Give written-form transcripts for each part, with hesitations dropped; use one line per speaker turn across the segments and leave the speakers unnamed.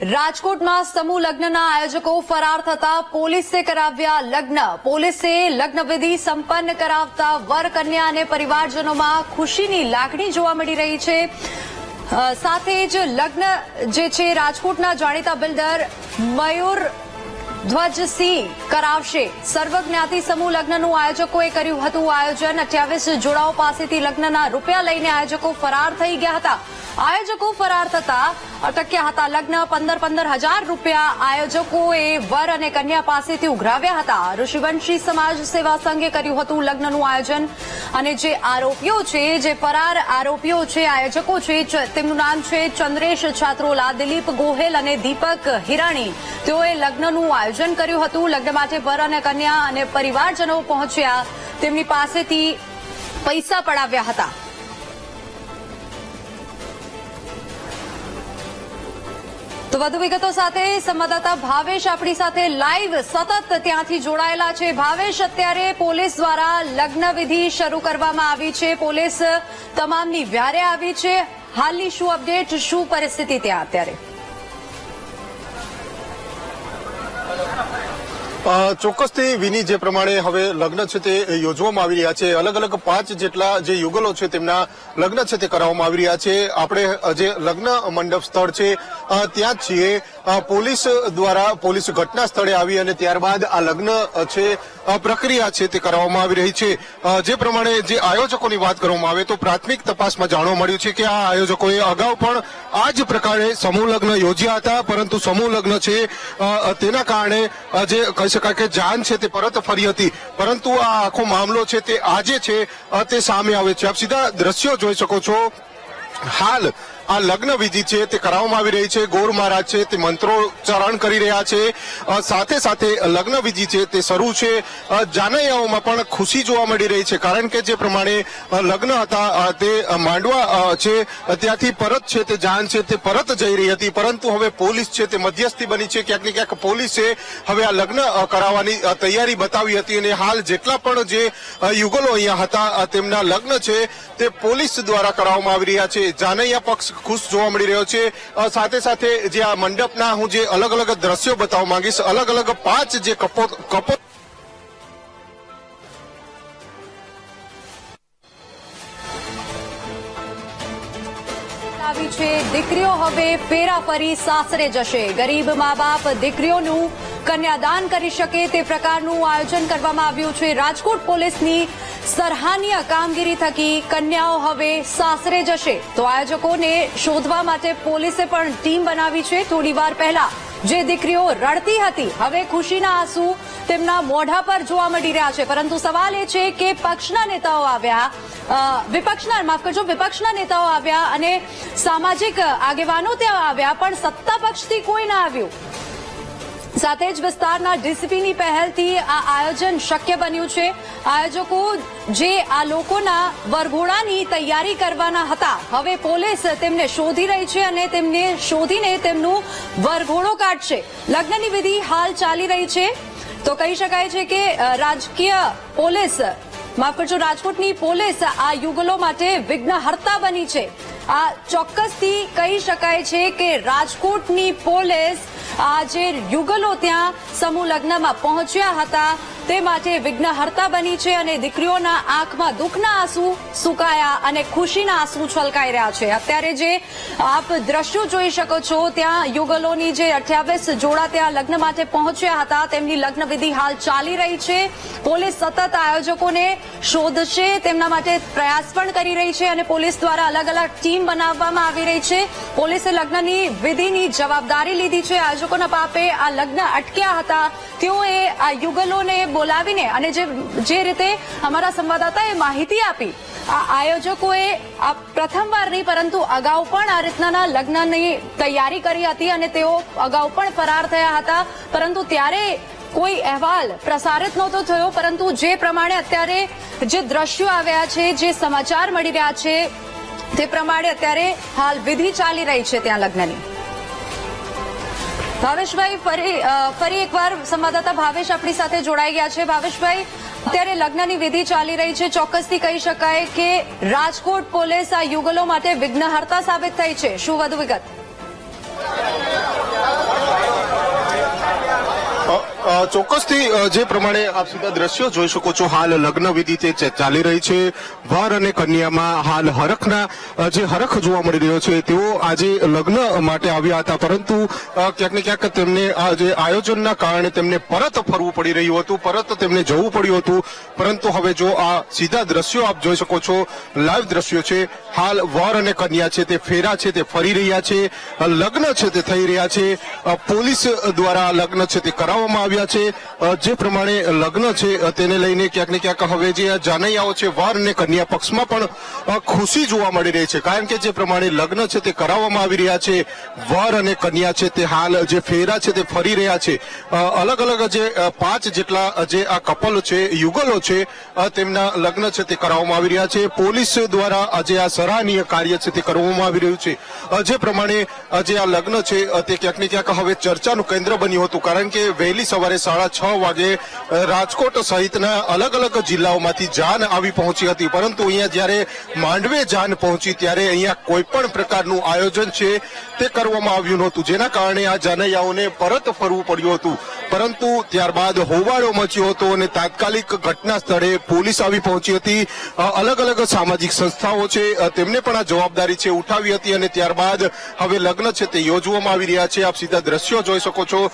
રાજકોટમાં સમૂહ લગ્નના આયોજકો ફરાર થતા પોલીસે કરાવ્યા લગ્ન. પોલીસે લગ્નવિધિ સંપન્ન કરાવતા વર કન્યા અને પરિવારજનોમાં ખુશીની લાગણી જોવા મળી રહી છે. સાથે જ લગ્ન જે છે રાજકોટના જાણીતા બિલ્ડર મયુર ધ્વજસિંહ કરાવશે. સર્વજ્ઞાતિ સમૂહ લગ્નનું આયોજકોએ કર્યું હતું આયોજન. 28 જોડાઓ પાસેથી લગ્નના રૂપિયા લઈને આયોજકો ફરાર થઈ ગયા હતા. આયોજકો ફરાર થતા અટક્યા હતા લગ્ન. 15,000 રૂપિયા આયોજકોએ વર અને કન્યા પાસેથી ઉઘરાવ્યા હતા. ઋષિવંશી સમાજ સેવા સંઘે કર્યું હતું લગ્નનું આયોજન. અને જે આરોપીઓ છે, જે ફરાર આરોપીઓ છે, આયોજકો છે, તેમનું નામ છે ચંદ્રેશ છાત્રોલા, દિલીપ ગોહેલ અને દીપક હિરાણી. તેઓએ લગ્નનું આયોજન કર્યું હતું. લગ્ન માટે વર અને કન્યા અને પરિવારજનો પહોંચ્યા. તેમની પાસેથી પૈસા પડાવ્યા હતા. તો વધુ વિગતો સાથે સંવાદદાતા ભાવેશ આપણી સાથે લાઈવ સતત ત્યાંથી જોડાયેલા છે. ભાવેશ, અત્યારે પોલીસ દ્વારા લગ્નવિધિ શરૂ કરવામાં આવી છે. પોલીસ તમામની વ્યારે આવી છે. હાલની શું અપડેટ, શું પરિસ્થિતિ ત્યાં અત્યારે?
ચોક્કસથી વિની, જે પ્રમાણે હવે લગ્ન છે તે યોજવામાં આવી રહ્યા છે. અલગ અલગ 5 જેટલા જે યુગલો છે તેમના લગ્ન છે તે કરવામાં આવી રહ્યા છે. આપણે જે લગ્ન મંડપ સ્થળ છે ત્યાં જ છીએ. પોલીસ દ્વારા પોલીસ ઘટના સ્થળે આવી અને ત્યારબાદ આ લગ્ન છે પ્રક્રિયા છે તે કરવામાં આવી રહી છે. જે પ્રમાણે જે આયોજકોની વાત કરવામાં આવે તો પ્રાથમિક તપાસમાં જાણવા મળ્યું છે કે આ આયોજકોએ અગાઉ પણ આ જ પ્રકારે સમૂહ લગ્ન યોજ્યા હતા, પરંતુ સમૂહ લગ્ન છે તેના કારણે જે કહી શકાય કે જાન છે તે પરત ફરી હતી. પરંતુ આ આખો મામલો છે તે આજે છે તે સામે આવે છે. આપ સીધા દ્રશ્યો જોઈ શકો છો. હાલ આ લગ્ન વિધિ છે તે કરાવવામાં આવી રહી છે. ગોર મહારાજ છે તે મંત્રોચ્ચારણ કરી રહ્યા છે. સાથે સાથે લગ્ન વિધિ છે તે શરૂ છે. જાનૈયાઓમાં પણ ખુશી જોવા મળી રહી છે, કારણ કે જે પ્રમાણે લગ્ન હતા તે માંડવા છે ત્યાંથી પરત છે તે જાન છે તે પરત જઈ રહી હતી, પરંતુ હવે પોલીસ છે તે મધ્યસ્થી બની છે. ક્યાંક ને ક્યાંક પોલીસે હવે આ લગ્ન કરાવવાની તૈયારી બતાવી હતી અને હાલ જેટલા પણ જે યુગલો અહીંયા હતા તેમના લગ્ન છે તે પોલીસ દ્વારા કરાવવામાં આવી રહ્યા છે. જાનૈયા પક્ષ ખુશ જોવા મળી રહ્યો છે. સાથે સાથે જે આ મંડપના હું જે અલગ અલગ દ્રશ્યો બતાવવા માંગીશ. અલગ અલગ 5 જે કપો
આવી છે. દીકરીઓ હવે ફેરા ફરી સાસરે જશે. ગરીબ મા બાપ દીકરીઓનું કન્યાદાન કરી શકે તે પ્રકારનું આયોજન કરવામાં આવ્યું છે. રાજકોટ પોલીસની સરાહનીય કામગીરી થકી કન્યાઓ હવે સાસરે જશે. તો આયોજકોને શોધવા માટે પોલીસે પણ ટીમ બનાવી છે. થોડી વાર પહેલા જે દીકરીઓ રડતી હતી, હવે ખુશીના આંસુ તેમના મોઢા પર જોવા મળી રહ્યા છે. પરંતુ સવાલ એ છે કે પક્ષના નેતાઓ આવ્યા, વિપક્ષના નેતાઓ આવ્યા અને સામાજિક આગેવાનો ત્યાં આવ્યા, પણ સત્તા પક્ષથી કોઈ ના આવ્યું. સાથે જ વિસ્તારના ડીસીપીની પહેલથી આ આયોજન શક્ય બન્યું છે. આયોજકો જે આ લોકોના વરઘોડાની તૈયારી કરવાના હતા, હવે પોલીસ તેમને શોધી રહી છે અને તેમને શોધીને તેમનું વરઘોડો કાઢશે. લગ્નની વિધિ હાલ ચાલી રહી છે. તો કહી શકાય છે કે રાજકોટની પોલીસ આ યુગલો માટે વિઘ્નહર્તા બની છે. આ ચોક્કસથી કહી શકાય છે કે રાજકોટની પોલીસ આ જે યુગલો ત્યાં સમૂહ લગ્નમાં પહોંચ્યા હતા તે માટે વિઘ્નહર્તા બની છે અને દીકરીઓના આંખમાં દુઃખના આંસુ સુકાયા અને ખુશીના આંસુ છલકાઈ રહ્યા છે. અત્યારે જે આપ દ્રશ્યો જોઈ શકો છો, ત્યાં યુગલોની જે 28 જોડા ત્યાં લગ્ન માટે પહોંચ્યા હતા તેમની લગ્નવિધિ હાલ ચાલી રહી છે. પોલીસ સતત આયોજકોને શોધશે, તેમના માટે પ્રયાસ પણ કરી રહી છે અને પોલીસ દ્વારા અલગ અલગ ટીમ બનાવવામાં આવી રહી છે. પોલીસે લગ્નની વિધિની જવાબદારી લીધી છે. આયોજકોના પાપે આ લગ્ન અટક્યા હતા, તેઓએ આ યુગલોને બોલાવીને અને જે રીતે અમારા સંવાદદાતાએ માહિતી આપી, આ આયોજકોએ આ પ્રથમવાર નહીં પરંતુ અગાઉ પણ આ રીતના લગ્નની તૈયારી કરી હતી અને તેઓ અગાઉ પણ ફરાર થયા હતા, પરંતુ ત્યારે કોઈ અહેવાલ પ્રસારિત નહોતો થયો. પરંતુ જે પ્રમાણે અત્યારે જે દ્રશ્યો આવ્યા છે, જે સમાચાર મળી રહ્યા છે તે પ્રમાણે અત્યારે હાલ વિધિ ચાલી રહી છે ત્યાં લગ્નની. ભાવેશભાઈ, ફરી એકવાર સંવાદદાતા ભાવેશ આપણી સાથે જોડાઈ ગયા છે. ભાવેશભાઈ, અત્યારે લગ્નની વિધિ ચાલી રહી છે. ચોક્કસથી કહી શકાય કે રાજકોટ પોલીસ આ યુગલો માટે વિઘ્નહર્તા સાબિત થઈ છે. શું વધુ વિગત?
ચોક્કસથી જે પ્રમાણે આપ સીધા દ્રશ્યો જોઈ શકો છો, હાલ લગ્ન વિધિ તે ચાલી રહી છે. વર અને કન્યામાં હાલ હરખના જે હરખ જોવા મળી રહ્યો છે. તેઓ આજે લગ્ન માટે આવ્યા હતા, પરંતુ ક્યાંક ને ક્યાંક તેમને આ જે આયોજનના કારણે તેમને પરત ફરવું પડી રહ્યું હતું, પરત તેમને જવું પડ્યું હતું. પરંતુ હવે જો આ સીધા દ્રશ્યો આપ જોઈ શકો છો, લાઈવ દ્રશ્યો છે. હાલ વર અને કન્યા છે તે ફેરા છે તે ફરી રહ્યા છે, લગ્ન છે તે થઈ રહ્યા છે. પોલીસ દ્વારા લગ્ન છે તે કરાવવામાં આવ્યા છે. જે પ્રમાણે લગ્ન છે તેને લઈને ક્યાંક ને ક્યાંક હવે જે જાનૈયાઓ છે વર અને કન્યા પક્ષમાં પણ ખુશી જોવા મળી રહી છે, કારણ કે જે પ્રમાણે લગ્ન છે તે કરાવવામાં આવી રહ્યા છે. વર અને કન્યા છે તે હાલ જે ફેરા છે તે ફરી રહ્યા છે. અલગ અલગ જે 5 જેટલા જે આ કપલ છે, યુગલો છે, તેમના લગ્ન છે તે કરાવવામાં આવી રહ્યા છે. પોલીસ દ્વારા આજે આ સરાહનીય કાર્ય છે તે કરવામાં આવી રહ્યું છે. જે પ્રમાણે જે આ લગ્ન છે તે ક્યાંક ને ક્યાંક હવે ચર્ચાનું કેન્દ્ર બન્યું હતું, કારણ કે વહેલી સવારે 6:30 વાગે રાજકોટ સહિતના અલગ અલગ જિલ્લાઓમાંથી જાન આવી પહોંચી હતી. પરંતુ અહીંયા જ્યારે માંડવે જાન પહોંચી ત્યારે અહીંયા કોઈ પણ પ્રકારનું આયોજન છે તે કરવામાં આવ્યું નહોતું, જેના કારણે આ જાનૈયાઓને પરત ફરવું પડ્યું હતું. પરંતુ ત્યારબાદ હોબાળો મચ્યો હતો અને તાત્કાલિક ઘટના સ્થળે પોલીસ આવી પહોંચી હતી. અલગ અલગ સામાજિક સંસ્થાઓ છે તેમને પણ આ જવાબદારી છે ઉઠાવી હતી અને ત્યારબાદ હવે લગ્ન છે તે યોજવામાં આવી રહ્યા છે. આપ સીધા દ્રશ્યો જોઈ શકો છો.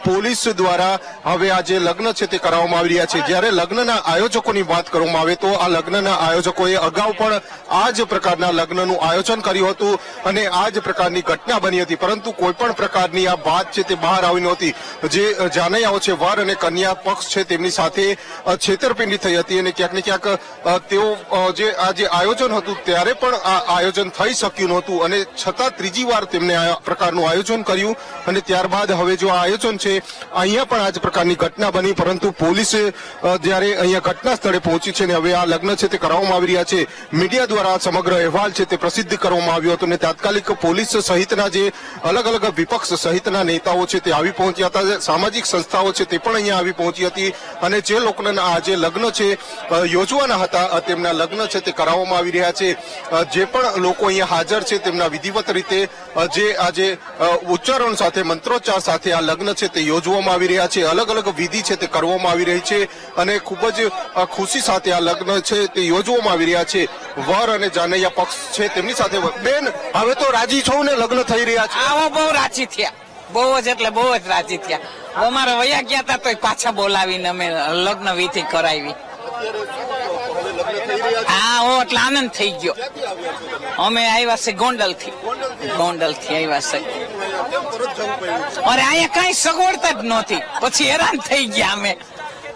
પોલીસ દ્વારા હવે આ જે લગ્ન છે તે કરાવવામાં આવી રહ્યા છે. જ્યારે લગ્નના આયોજકોની વાત કરવામાં આવે તો આ લગ્નના આયોજકોએ અગાઉ પણ આ જ પ્રકારના લગ્નનું આયોજન કર્યું હતું અને આ જ પ્રકારની ઘટના બની હતી, પરંતુ કોઈ પણ પ્રકારની આ વાત છે તે બહાર આવી નહોતી. જે જાનૈયાઓ છે, વર અને કન્યા પક્ષ છે, તેમની સાથે છેતરપિંડી થઈ હતી અને ક્યાંક ને ક્યાંક તેઓ જે આ જે આયોજન હતું ત્યારે પણ આ આયોજન થઈ શક્યું નહોતું અને છતાં ત્રીજી વાર તેમને આ પ્રકારનું આયોજન કર્યું અને ત્યારબાદ હવે જો આ આયોજન છે અહીંયા પણ આ જ પ્રકારની ઘટના બની. પરંતુ પોલીસે જ્યારે અહીંયા ઘટના સ્થળે પહોંચી છે અને હવે આ લગ્ન છે તે કરાવવામાં આવી રહ્યા છે. મીડિયા દ્વારા સમગ્ર અહેવાલ છે તે પ્રસિદ્ધ કરવામાં આવ્યો હતો અને તાત્કાલિક પોલીસ સહિતના જે અલગ અલગ વિપક્ષ સહિતના નેતાઓ છે તે આવી પહોંચ્યા હતા. સામાજિક સંસ્થાઓ છે તે પણ અહીંયા આવી પહોંચી હતી અને જે લોકોના આ જે લગ્ન છે યોજવાના હતા તેમના લગ્ન છે તે કરાવવામાં આવી રહ્યા છે. જે પણ લોકો અહીંયા હાજર છે તેમના વિધિવત રીતે જે આજે ઉચ્ચારણ સાથે, મંત્રોચ્ચાર સાથે આ લગ્ન છે તે યોજવામાં આવી રહ્યા છે. અલગ અલગ વિધિ છે તે કરવામાં આવી રહી છે અને ખૂબ જ ખુશી સાથે આ લગ્ન છે તે યોજવામાં આવી રહ્યા છે. વર અને જાનૈયા પક્ષ છે તેમની સાથે. બેન, હવે તો રાજી છો ને લગ્ન થઈ રહ્યા છે?
આવો બહુ રાજી થયા, બહુ જ એટલે બહુ જ રાજી થયા. અમારે વયા ગયા હતા તો પાછા બોલાવીને અમે લગ્ન વિધિ કરાવી. હા, હો એટલે આનંદ થઈ ગયો. અમે આવ્યા છે ગોંડલ થી આવ્યા છે. અરે અહીંયા કઈ સગવડતા જ નહોતી, પછી હેરાન થઈ ગયા અમે.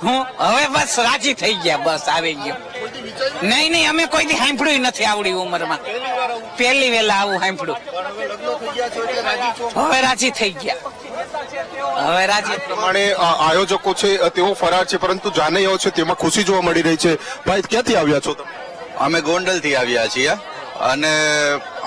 હવે બસ રાજી થઈ ગયા, બસ આવી ગયો. નહીં અમે કોઈ દી સાંભળ્યું નથી આવડી ઉંમરમાં, પહેલી વેલા આવું સાંભળ્યું. હવે રાજી થઈ ગયા. હવે રાજી
પ્રમાણે આયોજકો છે તેઓ ફરાર છે, પરંતુ જાનૈયાઓ છે તેમાં ખુશી જોવા મળી રહી છે. ભાઈ, ક્યાંથી આવ્યા છો તમે?
અમે ગોંડલ થી આવ્યા છીએ અને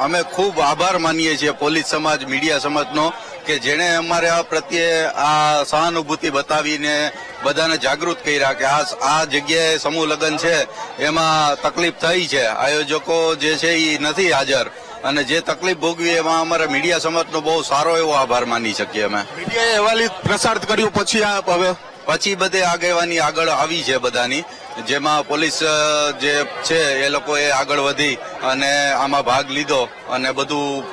અમે ખૂબ આભાર માનીએ છીએ પોલીસ સમાજ, મીડિયા સમાજનો, કે જેણે અમારે આ પ્રત્યે આ સહાનુભૂતિ બતાવીને બધાને જાગૃત કર્યા કે આ જગ્યાએ સમૂહ લગ્ન છે એમાં તકલીફ થઈ છે. આયોજકો જે છે એ નથી હાજર અને જે તકલીફ ભોગવી એમાં અમારા મીડિયા સમાજનો બહુ સારો એવો આભાર માની શકીએ અમે.
મીડિયાએ અહેવાલ પ્રસાર કર્યો પછી આ હવે
પછી બધે આગેવાની આગળ આવી છે બધાની, જેમાં પોલીસ જે છે એ લોકોએ આગળ વધી અને આમાં ભાગ લીધો અને બધું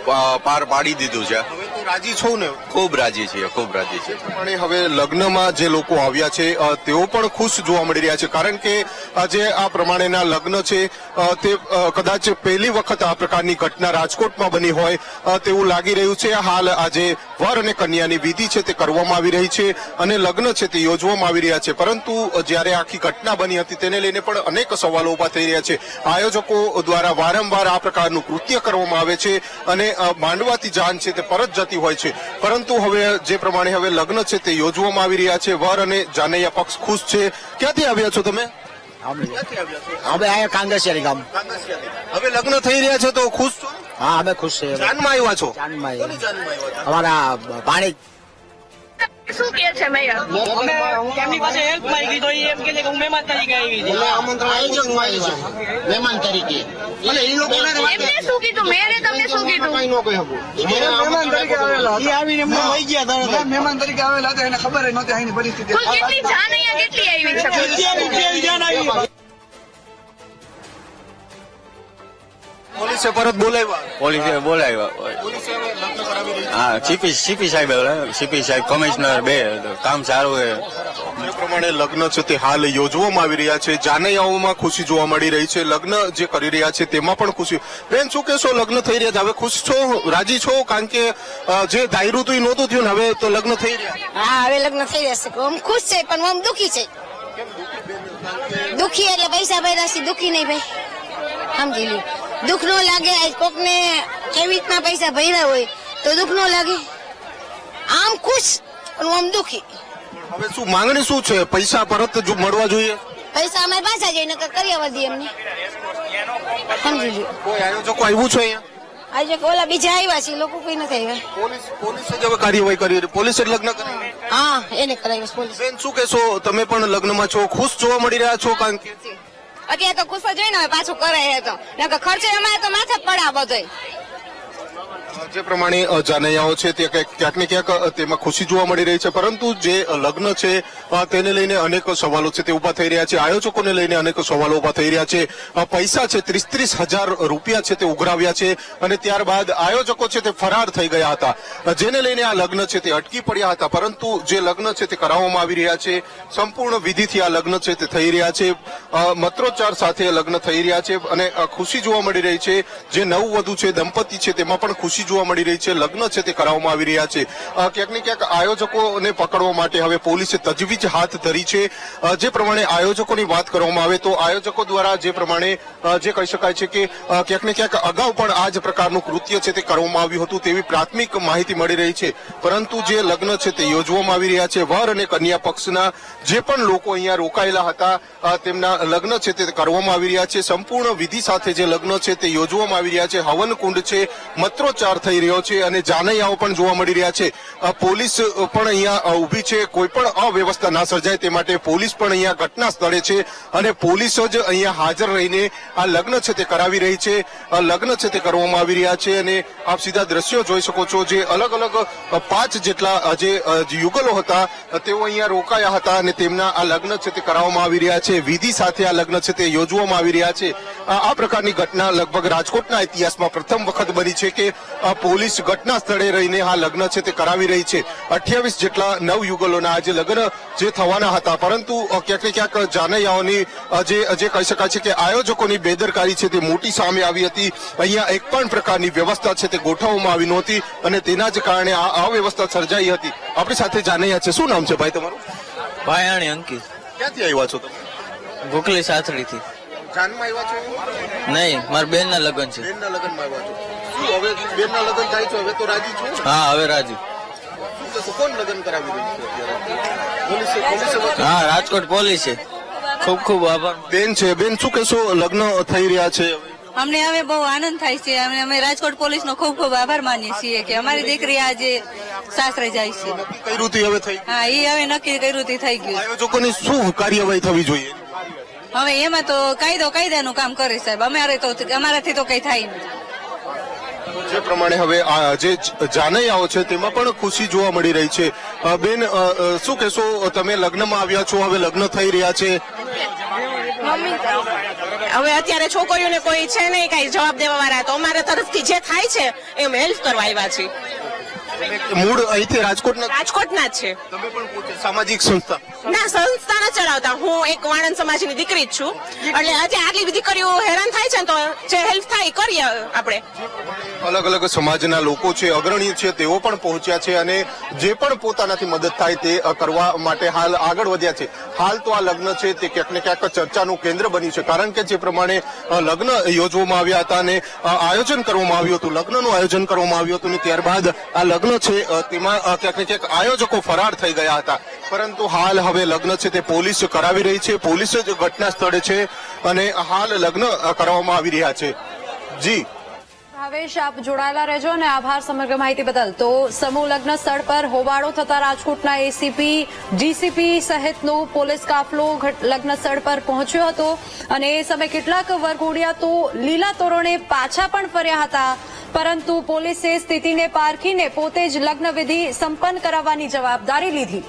પાર પાડી દીધું છે.
હવે તો રાજી છો ને?
ખૂબ રાજી છીએ, ખૂબ રાજી છીએ.
અને હવે લગ્નમાં જે લોકો આવ્યા છે તેઓ પણ ખુશ જોવા મળી રહ્યા છે, કારણ કે આજે આ પ્રમાણેના લગ્ન છે તે કદાચ પહેલી વખત આ પ્રકારની ઘટના રાજકોટમાં બની હોય તેવું લાગી રહ્યું છે. હાલ આજે વર અને કન્યાની વિધિ છે તે કરવામાં આવી રહી છે અને લગ્ન છે તે યોજવામાં આવી રહ્યા છે. પરંતુ જ્યારે આખી ઘટના બની હતી તેને લઈને પણ અનેક સવાલો ઉભા થઈ રહ્યા છે. આયોજકો દ્વારા વારંવાર આ પ્રકારનું કૃત્ય કરવામાં આવે છે અને માંડવાથી જાન છે તે પરત જતી હોય છે. પરંતુ હવે જે પ્રમાણે હવે લગ્ન છે તે યોજવામાં આવી રહ્યા છે, વર અને જાનૈયા પક્ષ ખુશ છે. ક્યાંથી આવ્યા છો તમે?
અમે અહીંયા કાંગસિયારી ગામ.
હવે લગ્ન થઈ રહ્યા છે તો ખુશ છો?
હા, અમે ખુશ છીએ.
જાનમાં આવ્યા છો?
જાનમાં અમારા ભાણી
શું કે છે મેયર?
એમની પાસે હેલ્પ માંગી તો એમ કે છે કે હું મહેમાન તરીકે આવી છું.
આમંત્રણ આયોજકનું આવ્યું છે મહેમાન તરીકે અને એ લોકોને
એમને શું કીધું? મેયરે તમને શું કીધું?
કઈ ન કહી શકું
મહેમાન તરીકે આવેલા હતા. એ આવીને એમને લઈ ગયા હતા. મહેમાન તરીકે આવેલા હતા એને ખબર જ નહોતી અહીંની પરિસ્થિતિ.
કુલ કેટલી જાન અહીંયા કેટલી આવી છે?
અત્યારે જાન આવી.
પોલીસે પરત બોલાવ્યા
પોલીસે બોલાવ્યા
પોલીસે હવે લગ્ન કરાવી રહી છે.
હા સીપી સાહેબ કમિશનર બે કામ સારું છે.
જે પ્રમાણે લગ્ન છે તે હાલ યોજવામાં આવી રહ્યા છે. જાનૈયાઓમાં ખુશી જોવા મળી રહી છે. લગ્ન જે કરી રહ્યા છે તેમાં પણ ખુશી. બેન શું કહેશો, લગ્ન થઈ રહ્યા છે, હવે ખુશ છો, રાજી છો? કારણ કે જે દાયરું હતું એ નહોતું થયું ને હવે તો લગ્ન થઈ રહ્યા.
હા હવે લગ્ન થઈ જશે. આમ ખુશ છે પણ આમ દુખી છે. દુખી એટલે પૈસા ભર્યા છે, દુખી નહીં ભાઈ, સમજી લ્યો. દુઃખ નો લાગે. કોક ને કેવી રીતના પૈસા ભર્યા હોય તો દુઃખ નો લાગે. આમ ખુશ પણ આમ દુખી.
હવે શું માંગણી શું છે? પૈસા પરત જો મળવા જોઈએ.
પૈસા અમારે પાછા જઈને કરી આવવા દઈએ એમને, સમજી લ્યો.
કોઈ આયોજકો આવ્યું છે અહીંયા?
આજે ઓલા બીજા આવ્યા છે, લોકો કોઈ નથી આવ્યા.
પોલીસે જ હવે કાર્યવાહી કરી. પોલીસે જ લગ્ન કર્યું.
હા એને કરાવ્યું છે પોલીસ.
બેન શું કહેશો, તમે પણ લગ્નમાં છો, ખુશ જોવા મળી રહ્યા છો? કારણ કે
અત્યારે તો ખુશ જ હોય ને, હવે પાછું કરાય તો નકર ખર્ચે અમારે તો માથે પડા બધોય.
જે પ્રમાણે જાનૈયાઓ છે તે ક્યાંક ને ક્યાંક તેમાં ખુશી જોવા મળી રહી છે, પરંતુ જે લગ્ન છે તેને લઈને અનેક સવાલો છે તે ઉભા થઈ રહ્યા છે. આયોજકોને લઈને અનેક સવાલો ઉભા થઈ રહ્યા છે. પૈસા છે 30,000 રૂપિયા છે તે ઉઘરાવ્યા છે અને ત્યારબાદ આયોજકો છે તે ફરાર થઈ ગયા હતા, જેને લઈને આ લગ્ન છે તે અટકી પડ્યા હતા. પરંતુ જે લગ્ન છે તે કરાવવામાં આવી રહ્યા છે. સંપૂર્ણ વિધિથી આ લગ્ન છે તે થઈ રહ્યા છે. મંત્રોચ્ચાર સાથે લગ્ન થઈ રહ્યા છે અને ખુશી જોવા મળી રહી છે. જે નવવધુ છે, દંપતી છે, તેમાં પણ ખુશી જોવા મળી રહી છે. લગ્ન છે તે કરાવવામાં આવી રહ્યા છે. ક્યાંક ને ક્યાંક આયોજકોને પકડવા માટે હવે પોલીસે તજવીજ હાથ ધરી છે. જે પ્રમાણે આયોજકોની વાત કરવામાં આવે તો આયોજકો દ્વારા જે પ્રમાણે જે કહી શકાય છે કે ક્યાંક ને ક્યાંક અગાઉ પણ આ જ પ્રકારનું કૃત્ય છે તે કરવામાં આવ્યું હતું તેવી પ્રાથમિક માહિતી મળી રહી છે. પરંતુ જે લગ્ન છે તે યોજવામાં આવી રહ્યા છે. વર અને કન્યા પક્ષના જે પણ લોકો અહીંયા રોકાયેલા હતા તેમના લગ્ન છે તે કરવામાં આવી રહ્યા છે. સંપૂર્ણ વિધિ સાથે જે લગ્ન છે તે યોજવામાં આવી રહ્યા છે. હવન કુંડ છે, મંત્રોચ્ચાર થઈ રહ્યો છે અને જાનૈયાઓ પણ જોવા મળી રહ્યા છે. પોલીસ પણ અહીંયા ઊભી છે. કોઈ પણ અવ્યવસ્થા ના સર્જાય તે માટે પોલીસ પણ અહીંયા ઘટના સ્થળે છે અને પોલીસ જ અહીંયા હાજર રહીને આ લગ્ન છે તે કરાવી રહી છે. લગ્ન છે તે કરવામાં આવી રહ્યા છે અને આપ સીધા દ્રશ્યો જોઈ શકો છો. જે અલગ અલગ 5 જેટલા જે યુગલો હતા તેઓ અહીંયા રોકાયા હતા અને તેમના આ લગ્ન છે તે કરાવવામાં આવી રહ્યા છે. વિધિ સાથે આ લગ્ન છે તે યોજવામાં આવી રહ્યા છે. આ પ્રકારની ઘટના લગભગ રાજકોટના ઇતિહાસમાં પ્રથમ વખત બની છે કે પોલીસ ઘટના સ્થળે રહીને આ લગ્ન છે તે કરાવી રહી છે. 28 જેટલા નવયુગલોના આજે લગ્ન જે થવાના હતા, પરંતુ ક્યાંક ને ક્યાંક જાનૈયાઓની જે કહી શકાય છે કે આયોજકોની બેદરકારી છે તે મોટી સામે આવી હતી. અહીંયા એક પણ પ્રકારની વ્યવસ્થા છે તે ગોઠવવામાં આવી નહોતી અને તેના જ કારણે આ અવ્યવસ્થા સર્જાઈ હતી. આપણી સાથે જાનૈયા છે. શું નામ છે ભાઈ તમારું?
ભાયાણી અંકિત,
ક્યાંથી આવ્યા છો તમે?
ભૂખલી સાથળી થી.
જાનમાં આવ્યા છો?
નહીં, મારા બેન ના લગ્ન છે.
બેનના લગ્નમાં આવ્યા છો. શું હવે બેનના લગ્ન થાય છે, હવે તો રાજી છો?
હા હવે રાજી.
શું કહેશો, કોણ લગ્ન કરાવી રહ્યું છે અત્યારે? પોલીસે
હા રાજકોટ પોલીસ છે. ખૂબ ખૂબ આભાર.
બેન છે. બેન શું કહેશો, લગ્ન થઈ રહ્યા છે?
અમને હવે બહુ આનંદ થાય છે અને અમે રાજકોટ પોલીસનો ખૂબ ખૂબ આભાર માનીએ છીએ કે અમારી દીકરી આજે સાસરે જાય છે.
કર્યું હતું હવે થઈ?
હા એ હવે નક્કી કર્યું તે થઈ ગયું.
આયોજકોની શું કાર્યવાહી થવી જોઈએ?
હવે એમાં તો કાયદાનું કામ કરે સાહેબ. અમારાથી તો કઈ થાય નહીં.
જે પ્રમાણે હવે આ જે જાનૈયાઓ છે તેમાં પણ ખુશી જોવા મળી રહી છે. બેન શું કહેશો, તમે લગ્નમાં આવ્યા છો, હવે લગ્ન થઈ રહ્યા છે.
હવે અત્યારે છોકરીઓને કોઈ છે નહીં કઈ જવાબ દેવા વાળા, તો અમારા તરફથી જે થાય છે એમ હેલ્પ કરવા આવ્યા છીએ.
મૂળ અહીંથી રાજકોટના?
રાજકોટના જ છે.
તમે પણ પોતે સામાજિક સંસ્થા?
ના, સંસ્થા ન ચલાવતા. હું એક વાણંદ સમાજની દીકરી જ છું. એટલે આજે આટલી બધી દીકરીઓ હેરાન થાય છે ને તો જે હેલ્પ થાય એ કરીએ આપણે.
અલગ અલગ સમાજના લોકો છે, અગ્રણી છે, તેઓ પણ પહોંચ્યા છે અને જે પણ પોતાનાથી મદદ થાય તે કરવા માટે હાલ આગળ વધ્યા છે. હાલ તો આ લગ્ન છે તે ક્યાંક ને ક્યાંક ચર્ચાનું કેન્દ્ર બન્યું છે, કારણ કે જે પ્રમાણે લગ્ન યોજવામાં આવ્યા હતા અને આયોજન કરવામાં આવ્યું હતું, લગ્નનું આયોજન કરવામાં આવ્યું હતું અને ત્યારબાદ આ લગ્ન છે તેમાં ક્યાંક ને ક્યાંક આયોજકો ફરાર થઈ ગયા હતા. પરંતુ હાલ હવે લગ્ન છે તે પોલીસ કરાવી રહી છે. પોલીસ જ ઘટના સ્થળે છે અને હાલ લગ્ન કરવામાં આવી રહ્યા છે. જી,
ભાવેશ, આપ જોડાયેલા રહેજો અને આભાર સમગ્ર માહિતી બદલ. તો સમૂહ લગ્ન સ્થળ પર હોબાળો થતા રાજકોટના એસીપી, ડીસીપી સહિતનો પોલીસ કાફલો લગ્ન સ્થળ પર પહોંચ્યો હતો અને એ સમયે કેટલાક વરઘોડિયા તો લીલા તોરણે પાછા પણ ફર્યા હતા, પરંતુ પોલીસે સ્થિતિને પારખીને પોતે જ લગ્ન વિધિ સંપન્ન કરાવવાની જવાબદારી લીધી.